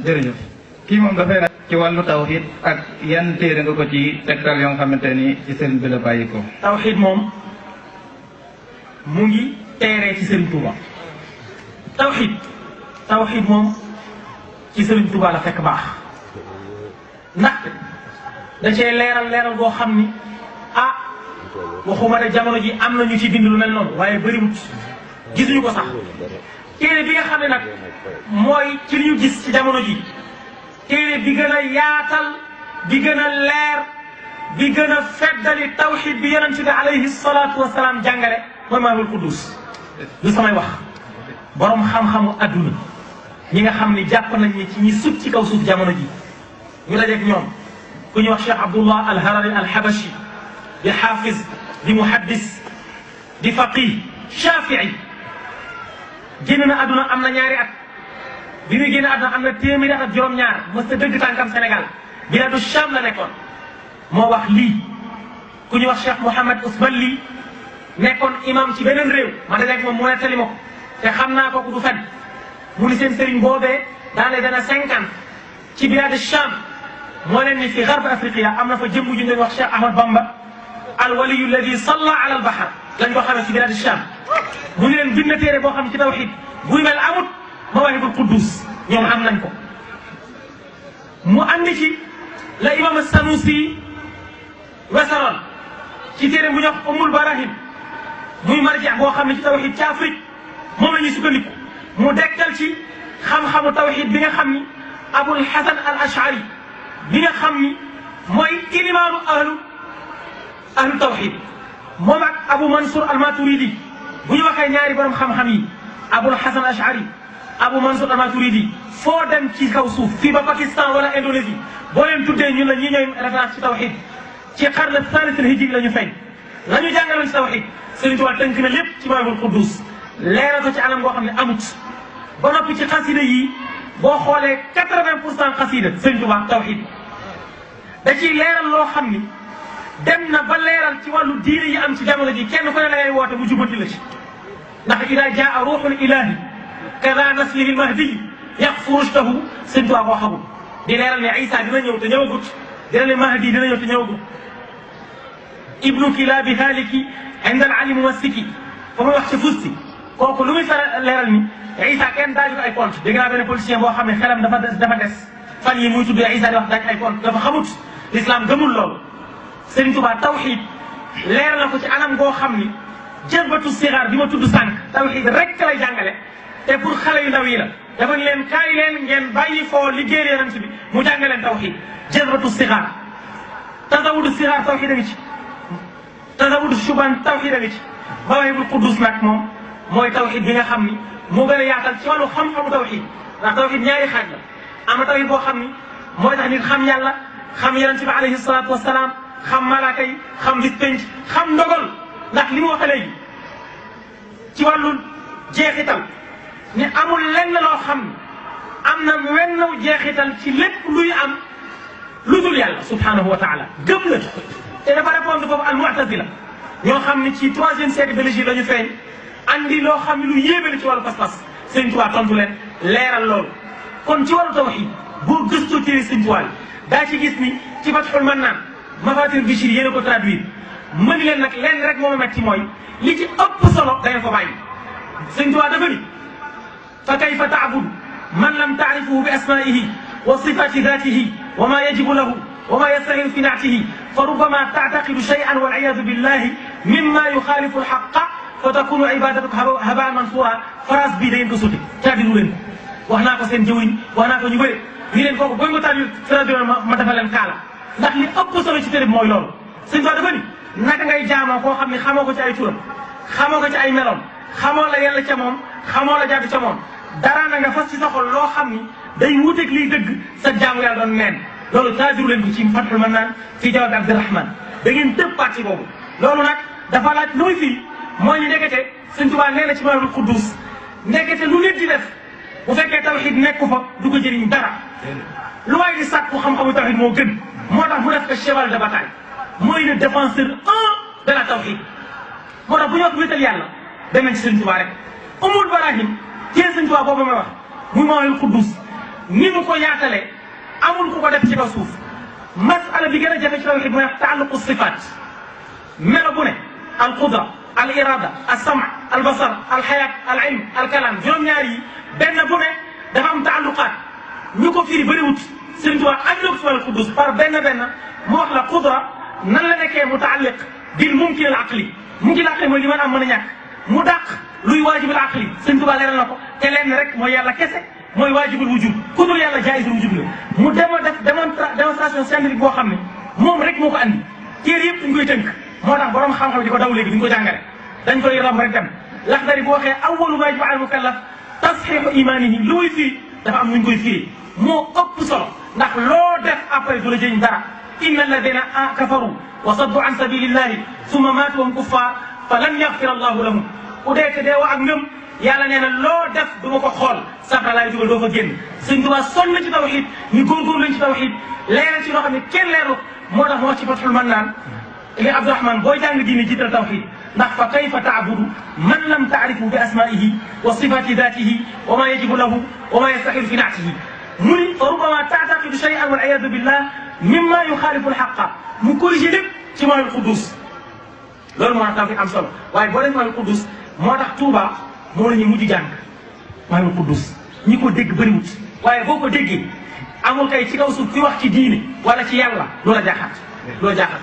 jërëjëf kii moom dafay laaj ci wàllu tawxiid ak yan téere nga ko ci tegtal yoo nga xamante ni ci sëriñ bi la bàyyi ko. tawxiid moom mu ngi teeree ci sëriñ Touba. tawxiid moom ci sëriñ Touba la fekk baax ndaxte da cee leeral boo xam ni waxuma ne jamono ji am na ñu ci bind lu mel noonu waaye bëriwut gisuñu ko sax téere bi nga xam ne nag mooy ci li ñu gis ci jamono ji téere bi gën a yaatal bi gën a leer bi gën a feddali tawxid bi yonent bi alayhi salaatu wasalaam jàngale mooy Mawaahibul Quddus lu samay wax borom xam-xamu adduna ñi nga xam ni jàpp nañ ni ci ñi sut ci kaw suuf jamono ji ñu dajeeg ñoom ku ñuy wax Cheikh Abdullah al-Harari al-Habashi di xaafis di muhaddis di faqih shafii génn na àdduna am na ñaari at bi muy génn àdduna am na téeméeri at ak juróom-ñaar mës ta dëgg tànkam Sénégal biladu Cham la nekkoon moo wax lii ku ñuy wax Cheikh Mouhamed Ousmane nekkoon imam ci beneen réew ma dajeeg moom mu nettali ma ko te xam naa kooku du fen mu ni seen sëriñ boobee dans les années 50 ci biladu Cham moo leen ni fi garb afriqiya am na fa jëmm ju ñu wax Cheikh Ahmad Bamba al waliyu alladi salla ala al bahar lañ ko xamee ci biladu Cham mu ngi leen bind na téere boo xam ne ci tawxiid buy mel amut Mawaahibul Quddus ñoom am nañ ko mu andi ci la imam Sanusi wesaroon ci téere bu ñuy wax Ummul Barahim muy marja boo xam ne ci tawxiid ci Afrique moom la ñuy sukkandiku mu dekkal ci xam-xamu tawxiid bi nga xam ni Abul Hasan al Ashari bi nga xam ni mooy ilimaanu ahlu tawxiid moom ak Abu Mansour al Maturidi bu ñu waxee ñaari borom xam-xam yi Abul Hasan Ashari Abu Mansour al Maturidi foo dem ci kaw suuf fii ba Pakistan wala Indonésie boo leen tuddee ñun la ñi ñooy référence ci tawxiid ci qarn thalith al hijri la ñu feeñ la ñu jàngaloon ci tawxiid Sëriñ Tuubaa tënk na lépp ci Mawaahibul Quddus leeral ko ci anam goo xam ne amut ba noppi ci xasida yi boo xoolee 80% xasida Sëriñ Tuubaa tawxiid da ciy leeral loo xam ni dem na ba leeral ci wàllu diine yi am ci jamono ji kenn ku ne la ngay woote mu jubanti la ci ndax ida jaa ruuxul ilahi kada naslihi lmahdi yaqfu rushdahu Sëriñ Tuubaa koo xamul di leeral ne Isa dina ñëw te ñëwagut dina ne Mahdi dina ñëw te ñëwagut ibnu kilaabi haaliki inda al ali muwassiki fa muy wax ci fusti kooku lu muy fara leeral ni Isa kenn daaju ko ay compte dégg naa benn politicien boo xam ne xelam dafa des fan yi muy tudd Isa di wax daaj ay compte dafa xamut l'islam gëmul loolu Sëriñ Tuubaa tawxiid leeral na ko ci anam goo xam ni jëlbatu sigaar bi ma tudd sànq tawxiid rek lay jàngale te pour xale yu ndaw yi la dafa ni leen kaay leen ngeen bàyyi foo liggéey yonent bi mu jàngaleen tawxiid jëlbatu sigaar tasawudu sigaar tawxiid a ngi ci tasawudu suban tawxiid a ngi ci Mawaahibul Quddus nag moom mooy tawxiid bi nga xam ni moo gën a yaatal ci wàllu xam-xamu tawxiid ndax tawxiid ñaari xaaj la am na tawxiid boo xam ni mooy tax nit xam yàlla xam yonent bi alayhi salaatu wasalaam xam malaaka yi xam bis penc xam ndogal ndax li mu wax léegi ci wàllu jeexital ni amul lenn loo xam ne am na wenn jeexital ci lépp luy am lu dul yàlla subhanahu wa taala gëm la te dafa répondre foofu al mu'tazila ñoo xam ne ci 3e siècle de l'Égypte la ñu feeñ andi loo xam ne lu yéeme la ci wàllu pas-pas Sëriñ Tuubaa tontu leen leeral loolu kon ci wàllu tawxiid boo gëstoo téere Sëriñ Tuubaa daa ci gis ni ci Fathul Mannaan Mafaatihul Bichri yéen a ko traduire mën leen nag lenn rek moo ma metti mooy li ci ëpp solo da ngeen ko bàyyi Sëriñ Tuubaa dafa ni fa kayfa ta'budu man lam ta'rifuhu bi asma'ihi wa sifati dhatihi wa ma yajibu lahu wa ma yastahilu fi na'tihi fa rubbama ta'taqidu shay'an wal 'iyadhu billahi mimma yukhalifu al-haqqa fa takunu ibadatuka haba'an mansura phrase bii da ngeen ko sotti traduire leen ko wax naa ko seen jëwriñ wax naa ko ñu bëri ñu leen kooku booy nga traduire ma dafa leen kaala ndax li ëpp solo ci téere bi mooy loolu Sëriñ Tuubaa dafa ni naka ngay jaamoo koo xam ne xamoo ko ci ay turam xamoo ko ci ay meloom xamoo la yàlla ca moom xamoo la jaadu ca moom dara na nga fas ci sa xol loo xam ni day wuuteeg liy dëgg sa jaamu yàlla doon neen loolu traduire leen ko ci Fathul Mannaan fii Jawaab Abdurahman da ngeen tëb parti boobu loolu nag dafa laaj lu muy fii mooy ñu ndekete Sëriñ Tuubaa nee na ci Mawaahibul Quddus ndekete lu nit di def bu fekkee tawxiid nekku fa du ko jëriñ dara lu waay di sàkku xam-xamu tawxiid moo gën moo tax mu def ko cheval de bataille mooy le défenseur de la tawxiid moo tax bu ñu wax wéetal yàlla dem nañ ci Sëriñ Tuubaa rek Ummul Barahim téye Sëriñ Tuubaa boobu may wax muy Mawaahibul Quddus ni mu ko yaatale amul ku ko def ci kaw suuf masala bi gën a jafe ci tawhid mooy taalluqu sifaat melo bu ne al qudra al irada al sama al basar al xayaat al ilm al kalam juróom-ñaar yi benn bu ne dafa am taalluqaat ñu ko firi bëriwut Sëriñ Tuubaa ak na ko al quddus par benn mu wax la qudra nan la nekkee mutaalliq bil mumkin al aqli mumkin al aqli mooy li mën a am mën a ñàkk mu dàq luy waajibul aqli Sëriñ Tuubaa leeral na ko te lenn rek mooy yàlla kese mooy waajibul wujub ku dul yàlla jaayizul wujub la mu def démonstration scientifique boo xam ne moom rek moo ko andi téere yëpp dañ koy tënk moo tax borom xam-xam di ko daw léegi duñ ko jàngale dañ koy ram rek dem Laxdari bu waxee awwalu maa yajibu alal mukallaf tasxiixu imaanihi lu muy firi dafa am nuñ koy firi moo ëpp solo ndax loo def après du la jëñ dara inna alladina kafaru wa saddu an sabilillahi summa maatu wahum kuffar fa lan yaxfira allahu lahum ku dee te deewoo ak ngëm yàlla nee na loo def du ma ko xool safara laay dugal doo fa génn Sëñ Tuubaa sonn ci tawhid ñu góorgóorlu lañ ci tawhid leeral ci loo xam ne kenn leeru moo tax moo ci Fathul Mannaan li Abdourahman booy jàng diine jiital tawhid ndax fa kayfa taabudu man lam taarifu bi asmaihi wa sifati datihi wa ma yajibu lahu wa ma yastaxilu fi naatihi mu ni fa rubama taataqidu shay'an wal iyadu billah mimma yuxaalifu alxaqa mu corrigé lépp ci Mawaahibul Quddus loolu moo tax tawhid am solo waaye boo def Mawaahibul Quddus moo tax Touba moo la ñuy mujj jàng Mawaahibul Quddus ñi ko dégg bëriwut waaye boo ko déggee amul kay ci kaw suuf ki wax ci diine wala ci yàlla loola jaaxaat loola jaaxaat